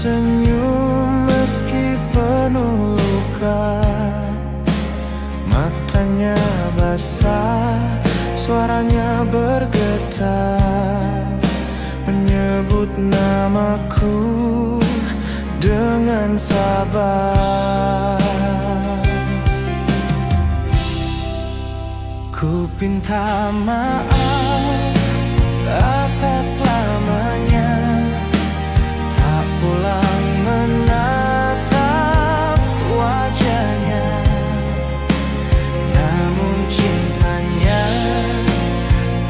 tersenyum meski penuh luka. Matanya basah, suaranya bergetar, menyebut namaku dengan sabar. Ku pinta maaf atas lamanya tak pulang menatap wajahnya. Namun cintanya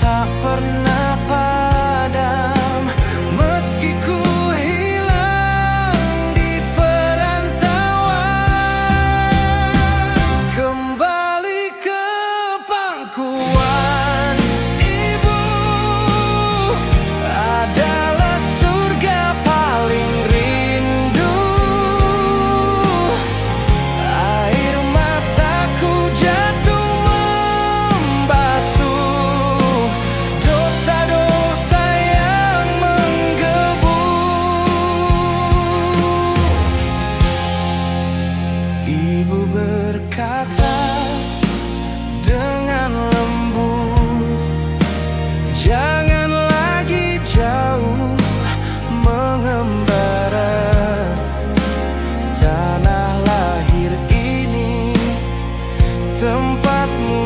tak pernah padam, meski ku hilang di perantauan. Kembali ke pangkuan ibu adalah surga paling rindu. Air mataku jatuh membasuh dosa-dosa yang menggebu. Ibu berkata dengan lembut, jangan lagi jauh mengembara. Tanah lahir ini tempatmu,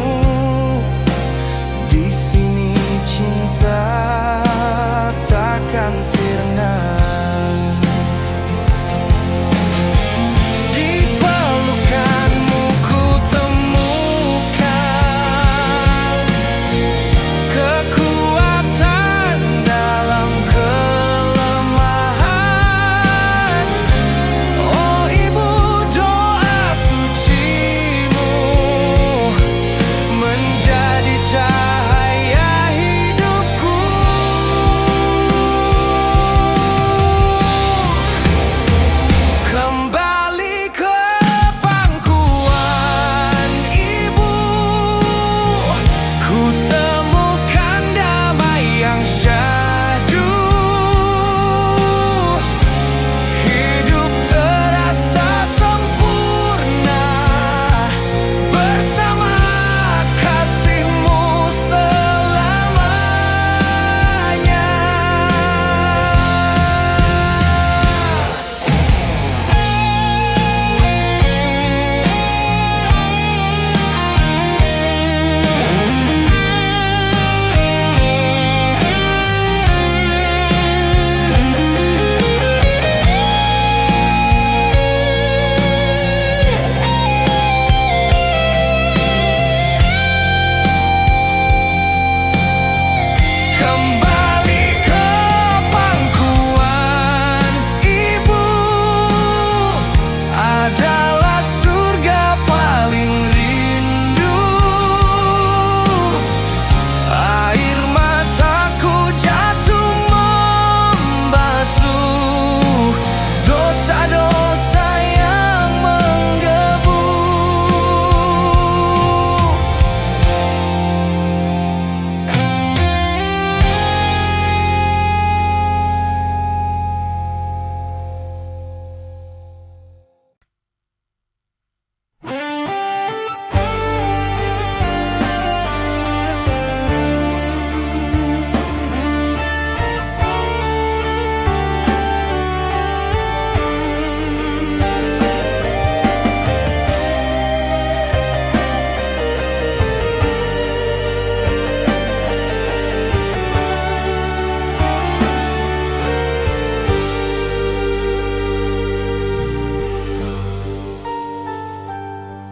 di sini cinta takkan sirna. Di pelukanmu ku temukan kekuatan dalam kelemahan. Oh ibu, doa sucimu menjadi cahaya hidupku. Kembali ke pangkuan ibu, ku temukan damai yang syahdu. Hidup terasa sempurna bersama kasihmu selamanya. Kembali ke pangkuan ibu adalah surga paling rindu. Air mataku jatuh membasuh dosa-dosa yang menggebu.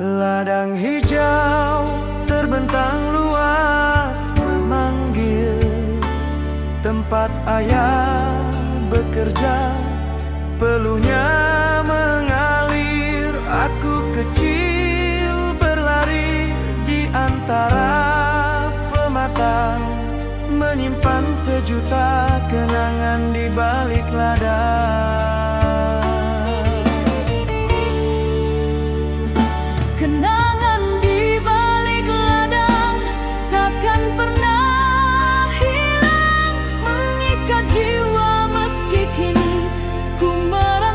Ladang hijau terbentang luas memanggil tempat ayah bekerja. Peluhnya mengalir, aku kecil berlari di antara pematang, menyimpan sejuta kenangan di balik ladang. Kenangan di balik ladang takkan pernah hilang, mengikat jiwa meski kini ku merasa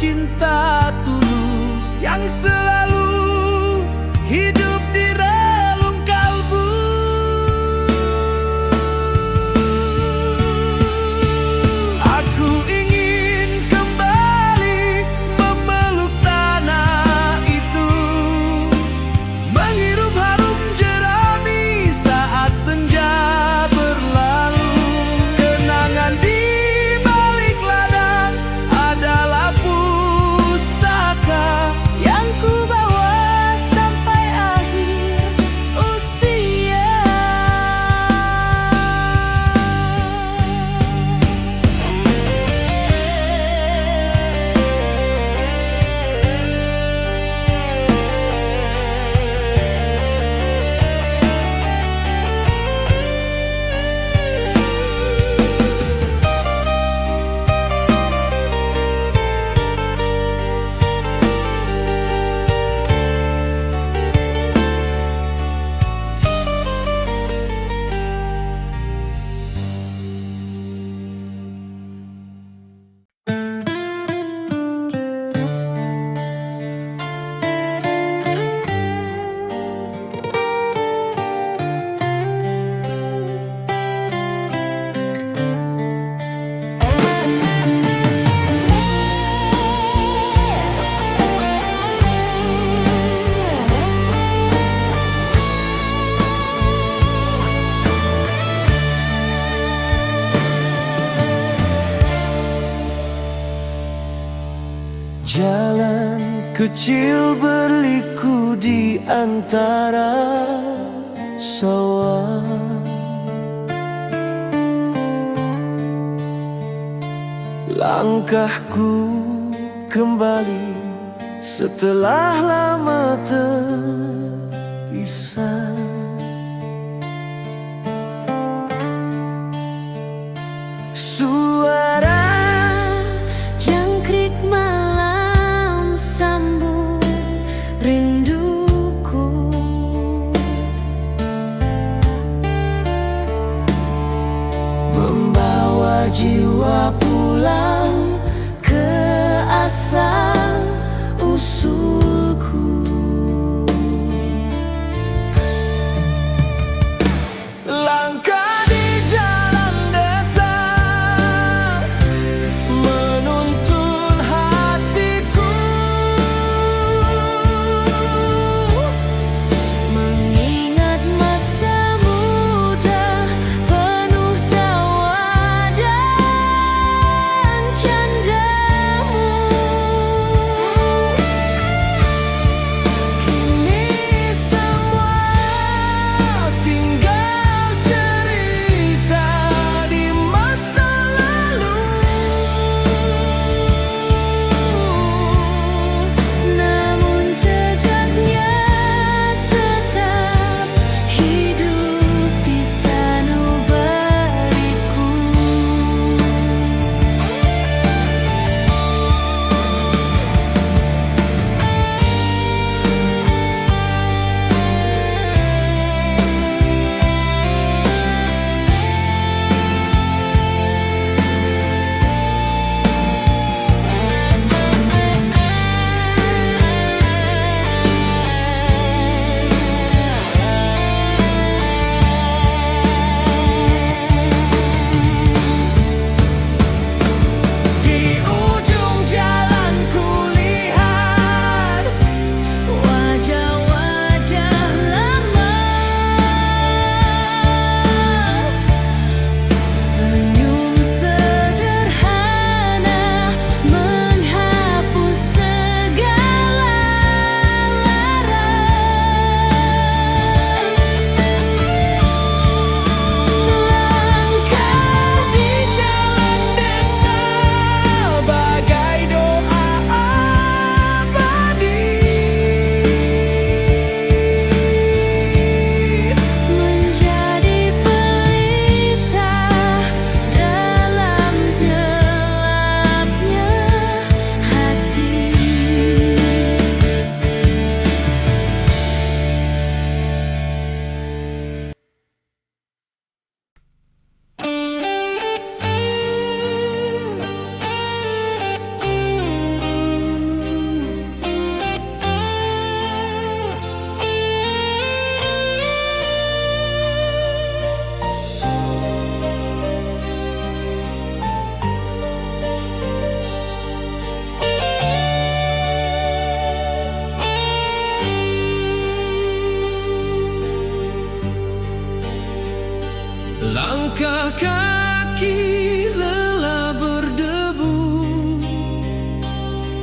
cinta tulus yang selalu hidup di relung kalbu. Aku ingin kembali memeluk tanah itu, menghirup harum jerami saat senja berlalu. Kenangan di balik ladang adalah pusaka yang ku bawa sampai akhir usia. Jalan kecil berliku di antara sawah, langkahku kembali setelah lama terpisah. Suara Jangkrik malam sambung rinduku, membawa jiwa pulang ke asal usulku. Langkah kaki lelah berdebu,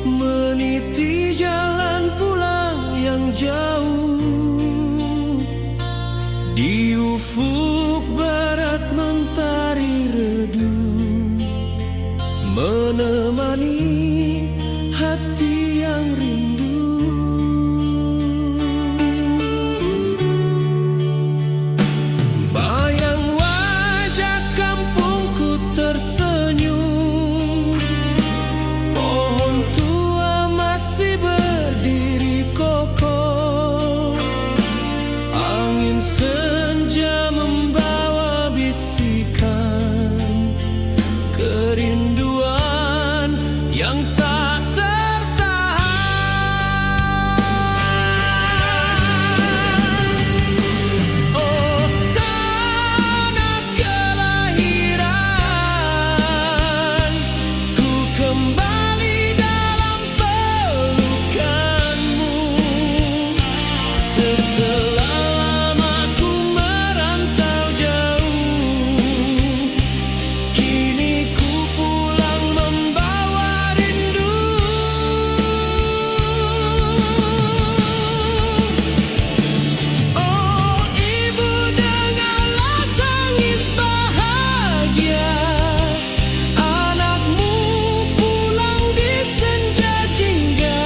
meniti jalan pulang yang jauh. Di ufuk barat mentari redup, menemani hati yang rindu. Bayang wajah kampungku tersenyum, pohon tua masih berdiri kokoh. Angin senja membawa bisikan kerinduan yang tak tertahan. Oh tanah kelahiran, ku kembali dalam pelukanmu. Setelah lama ku merantau jauh, kini ku pulang membawa rindu. Oh ibu, dengarlah tangis bahagia, anakmu pulang di senja jingga.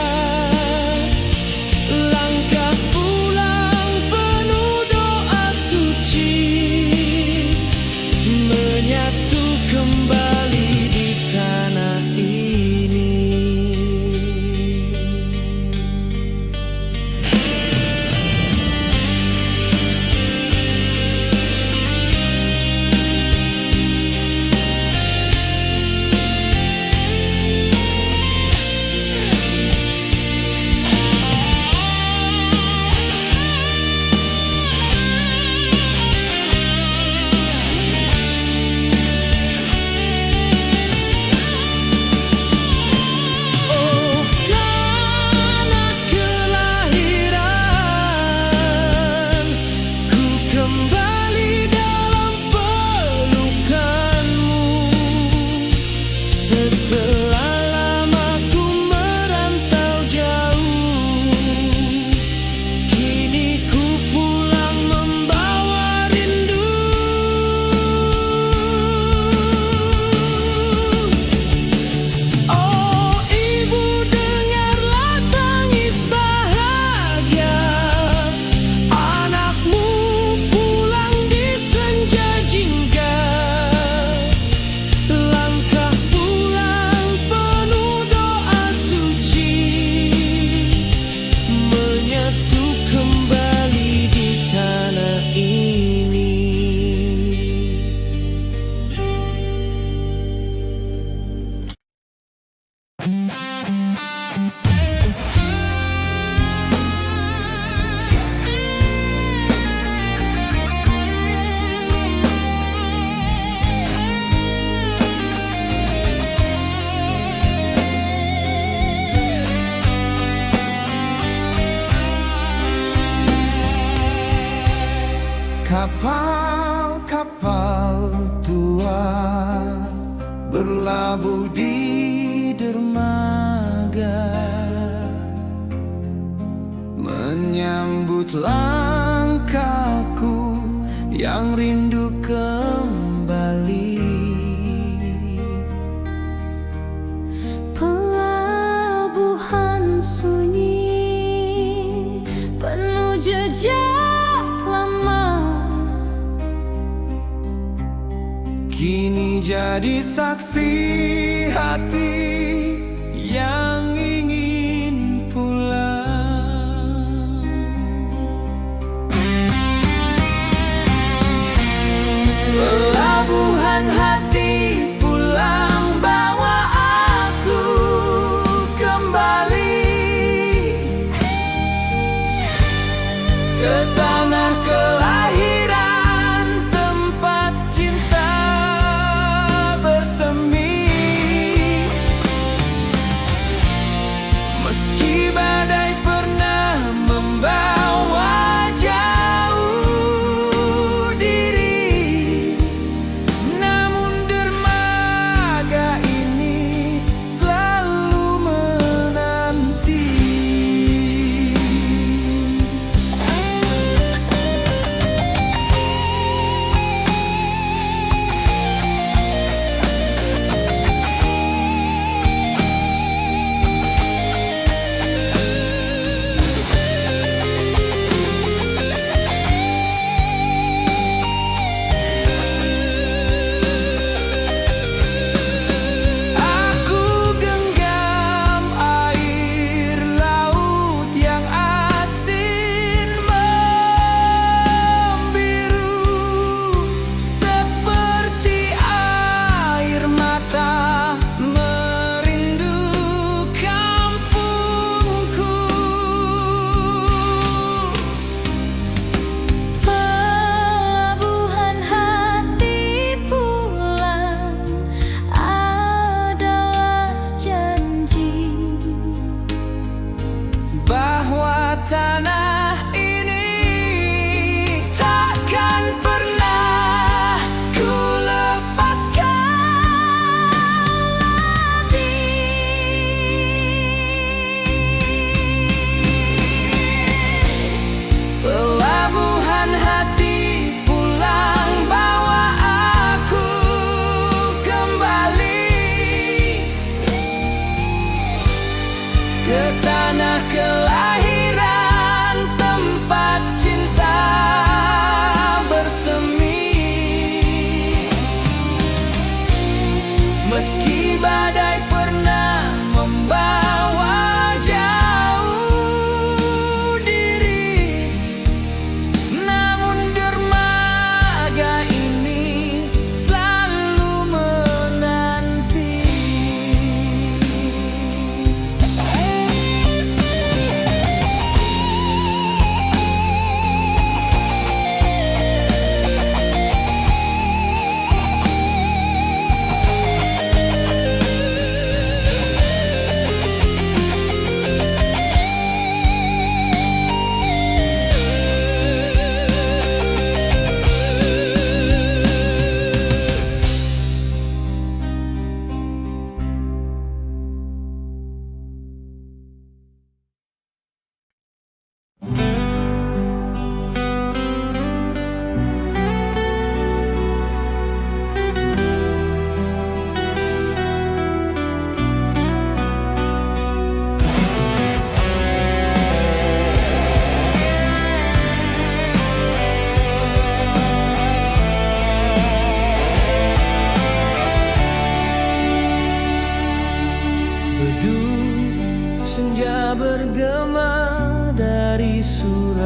Langkah pulang penuh doa suci, menyatu kembali di tanah ini. Oh tanah kelahiran, ku kembali dalam pelukanmu. Setelah lama ku merantau jauh, kini ku pulang membawa rindu. Oh ibu, dengarlah tangis bahagia, anakmu pulang di senja jingga. Langkah pulang penuh doa suci, menyatu kembali di tanah ini. Kapal-kapal tua berlabuh di dermaga, menyambut langkahku yang rindu kembali. Pelabuhan sunyi penuh jejak lama, Kini jadi saksi hati yang ingin pulang. pelabuhan hati pulang, bawa aku kembali Ke tanah kelahiran, tempat cinta bersemi. Meski badai pernah membawa jauh diri,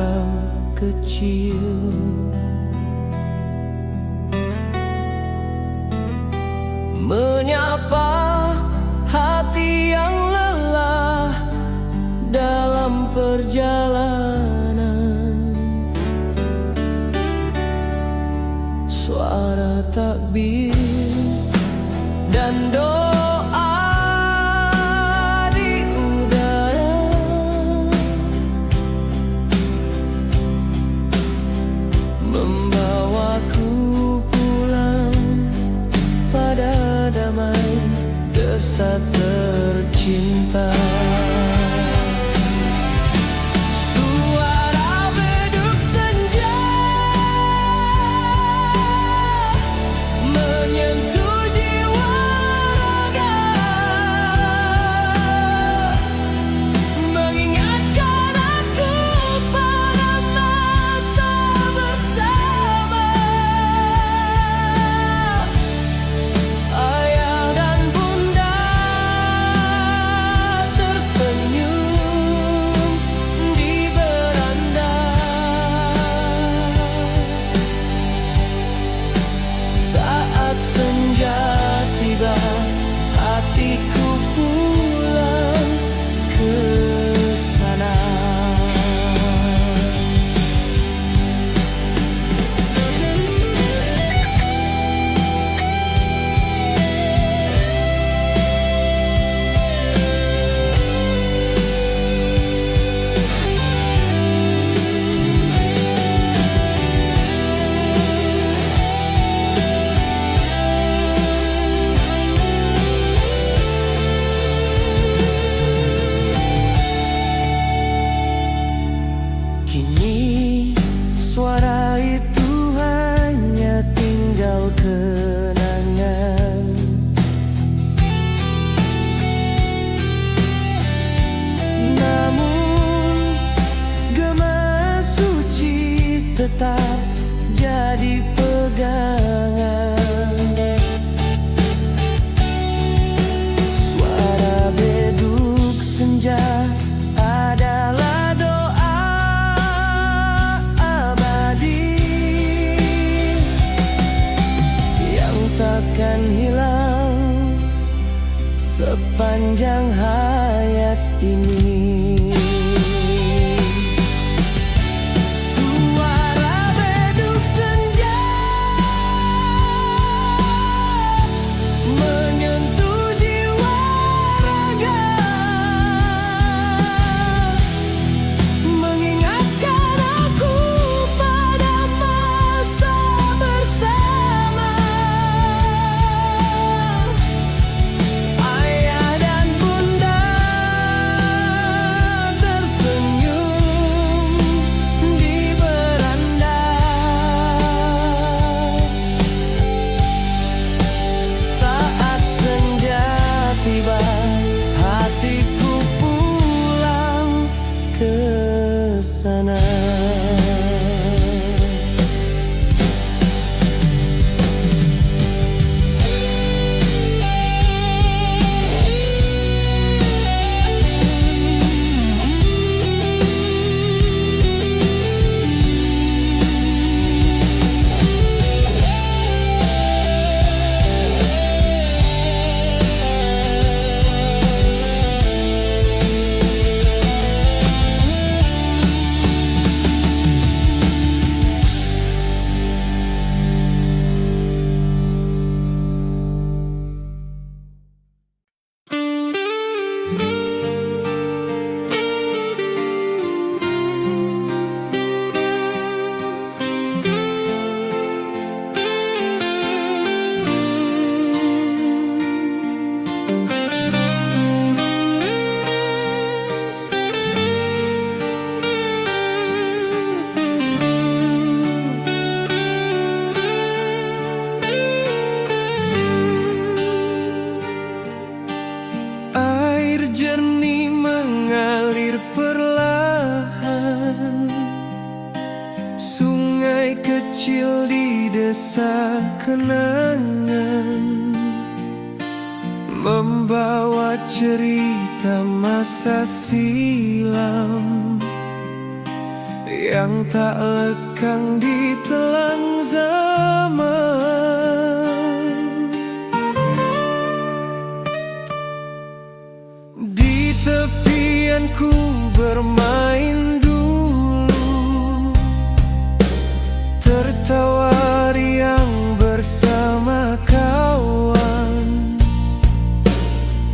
sang kecil. Menyapa hati yang lelah dalam perjalanan, suara takbir dan doa di udara membawaku pulang pada damai desa tercinta. Suara beduk senja menyentuh jiwa raga, mengingatkan aku pada masa bersama. Ayah dan bunda tersenyum di beranda saat senja tiba. Hatiku pulang ke sana. Kini suara itu hanya tinggal kenangan, namun gema suci tetap jadi pegangan. Suara beduk senja adalah doa abadi yang takkan hilang sepanjang hayat ini. Suara beduk senja menyentuh jiwa raga, mengingatkan aku pada masa bersama. Ayah dan bunda tersenyum di beranda saat senja tiba. Hatiku pulang ke sana. kecil di desa kenangan, membawa cerita masa silam yang tak lekang ditelan zaman. Di tepianku bermain dulu, tertawa riang bersama kawan.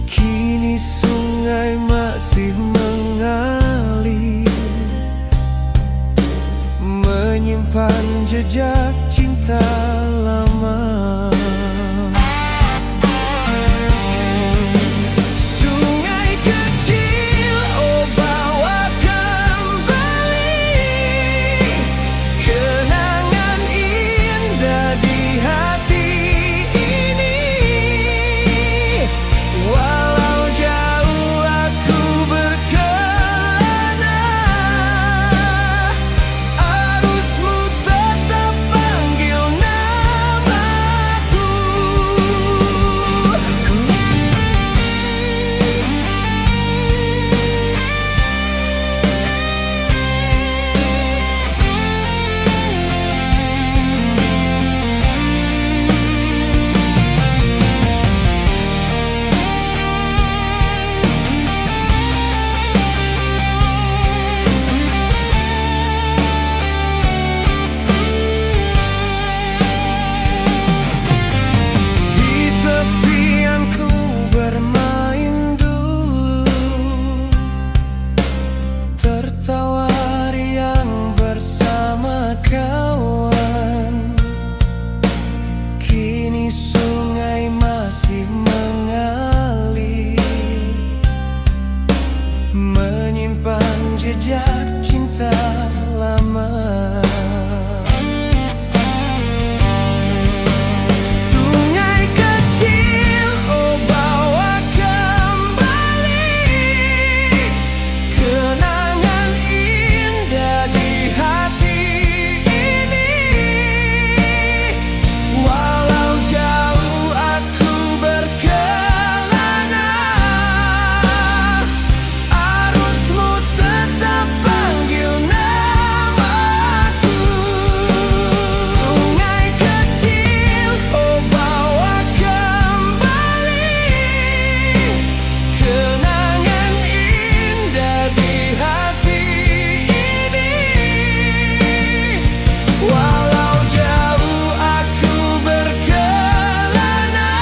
Kini sungai masih mengalir, menyimpan jejak cinta lama. Sungai kecil, oh bawa kembali kenangan indah di hati ini. Walau jauh aku berkelana, arusmu tetap panggil namaku. Di tepianku bermain dulu, tertawa riang bersama kawan. Kini sungai masih mengalir, menyimpan jejak cinta lama. Sungai kecil, oh bawa kembali kenangan indah di hati ini. Walau jauh aku berkelana, arusmu tetap panggil namaku. Sungai kecil, oh bawa kembali kenangan indah di hati ini. Walau jauh aku berkelana,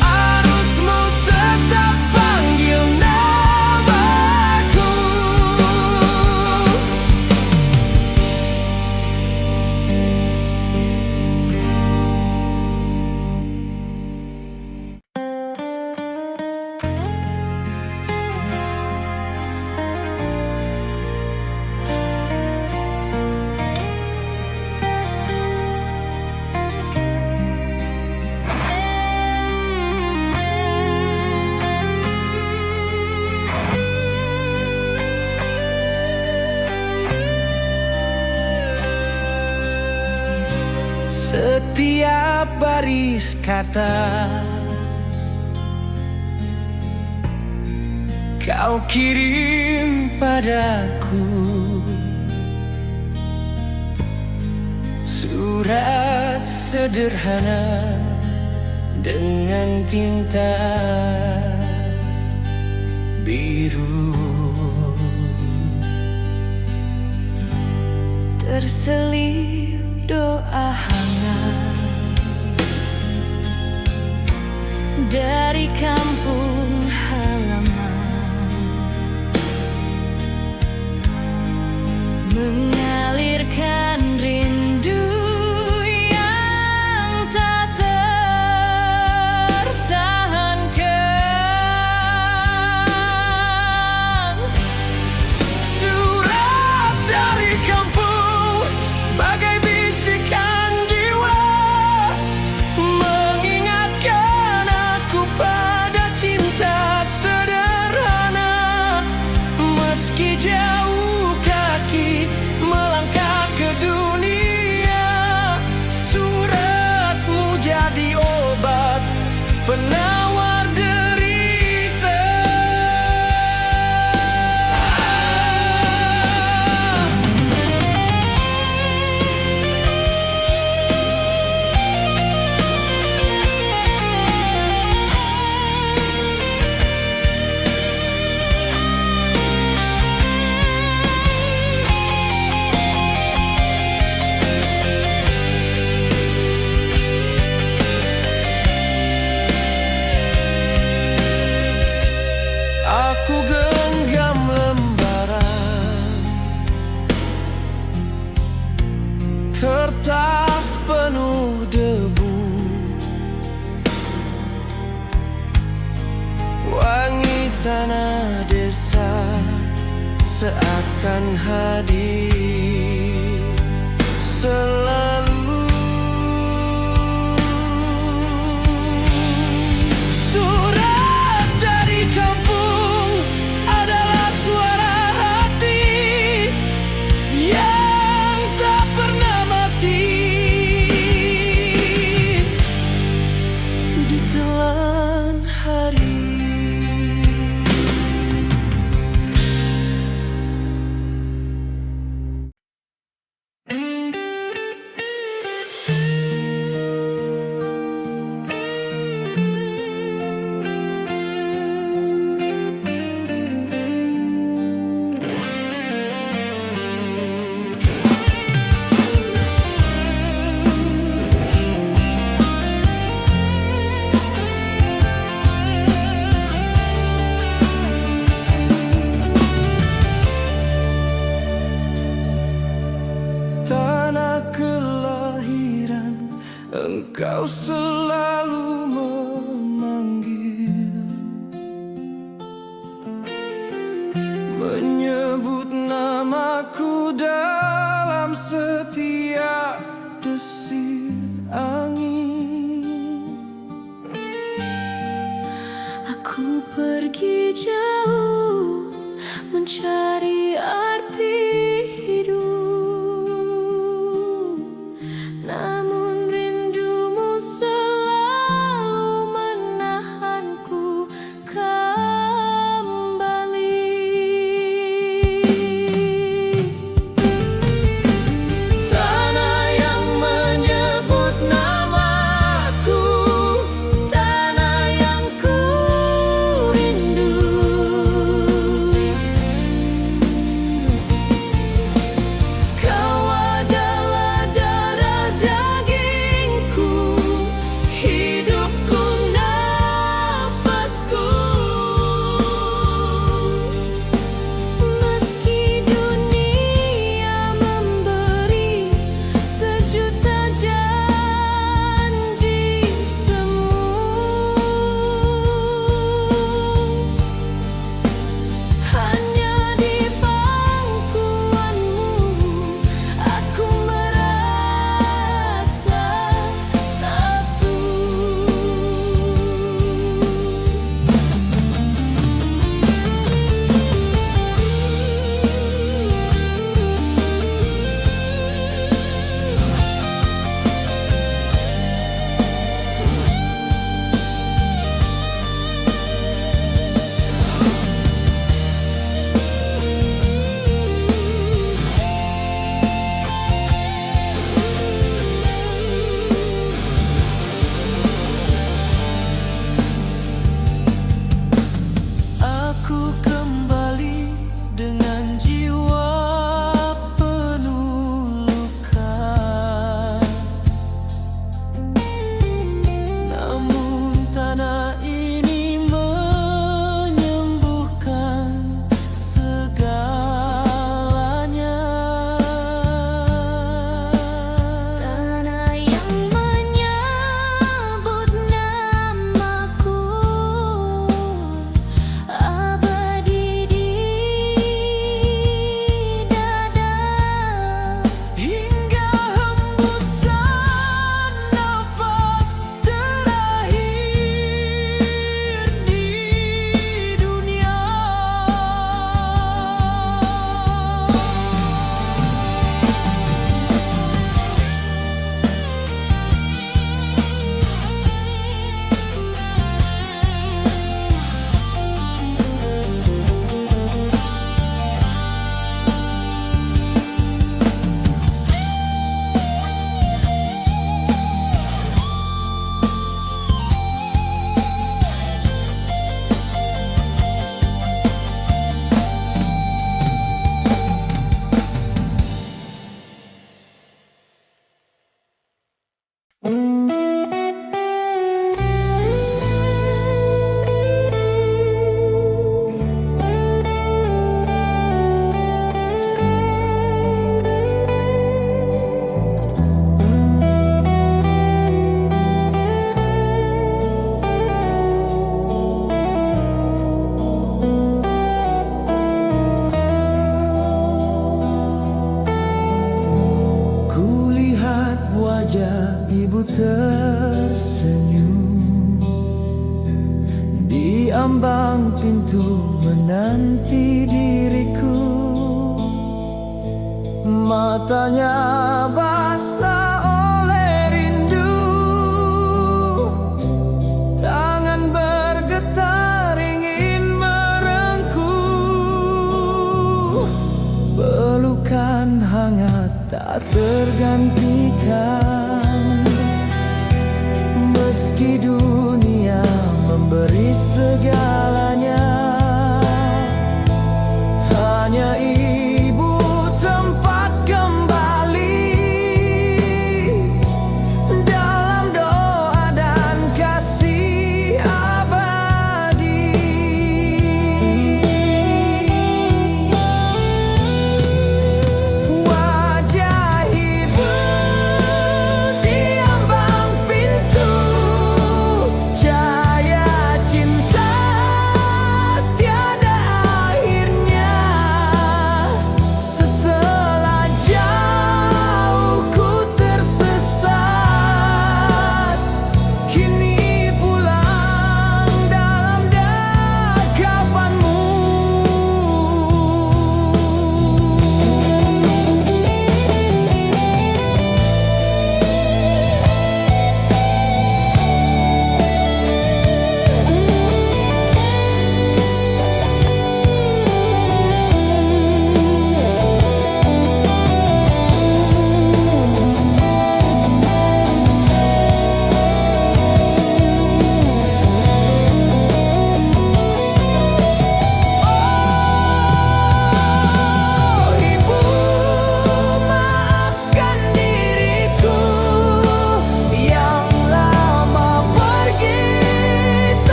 arusmu tetap panggil namaku. Setiap baris kata kau kirim padaku, surat sederhana dengan tinta biru, terselip doa hangat dari kampung halaman, mengalirkan rindu yang tak tertahankan. Surat dari kampung bagai bisikan jiwa, mengingatkan aku pada cinta. akan hadir selalu. Surat dari kampung adalah suara hati yang tak pernah mati. Ditelan hari. Tanah kelahiran, engkau selalu memanggil, menyebut namaku dalam setiap desir angin. Aku pergi jauh mencari arti hidup, namun rindumu selalu menahanku kembali. Tanah yang menyebut namaku, tanah yang ku rindu, saja ibu tersenyum di ambang pintu menanti diriku. Matanya basah oleh rindu, tangan bergetar ingin merengkuh. Pelukan hangat tak tergantikan, meski dunia memberi segala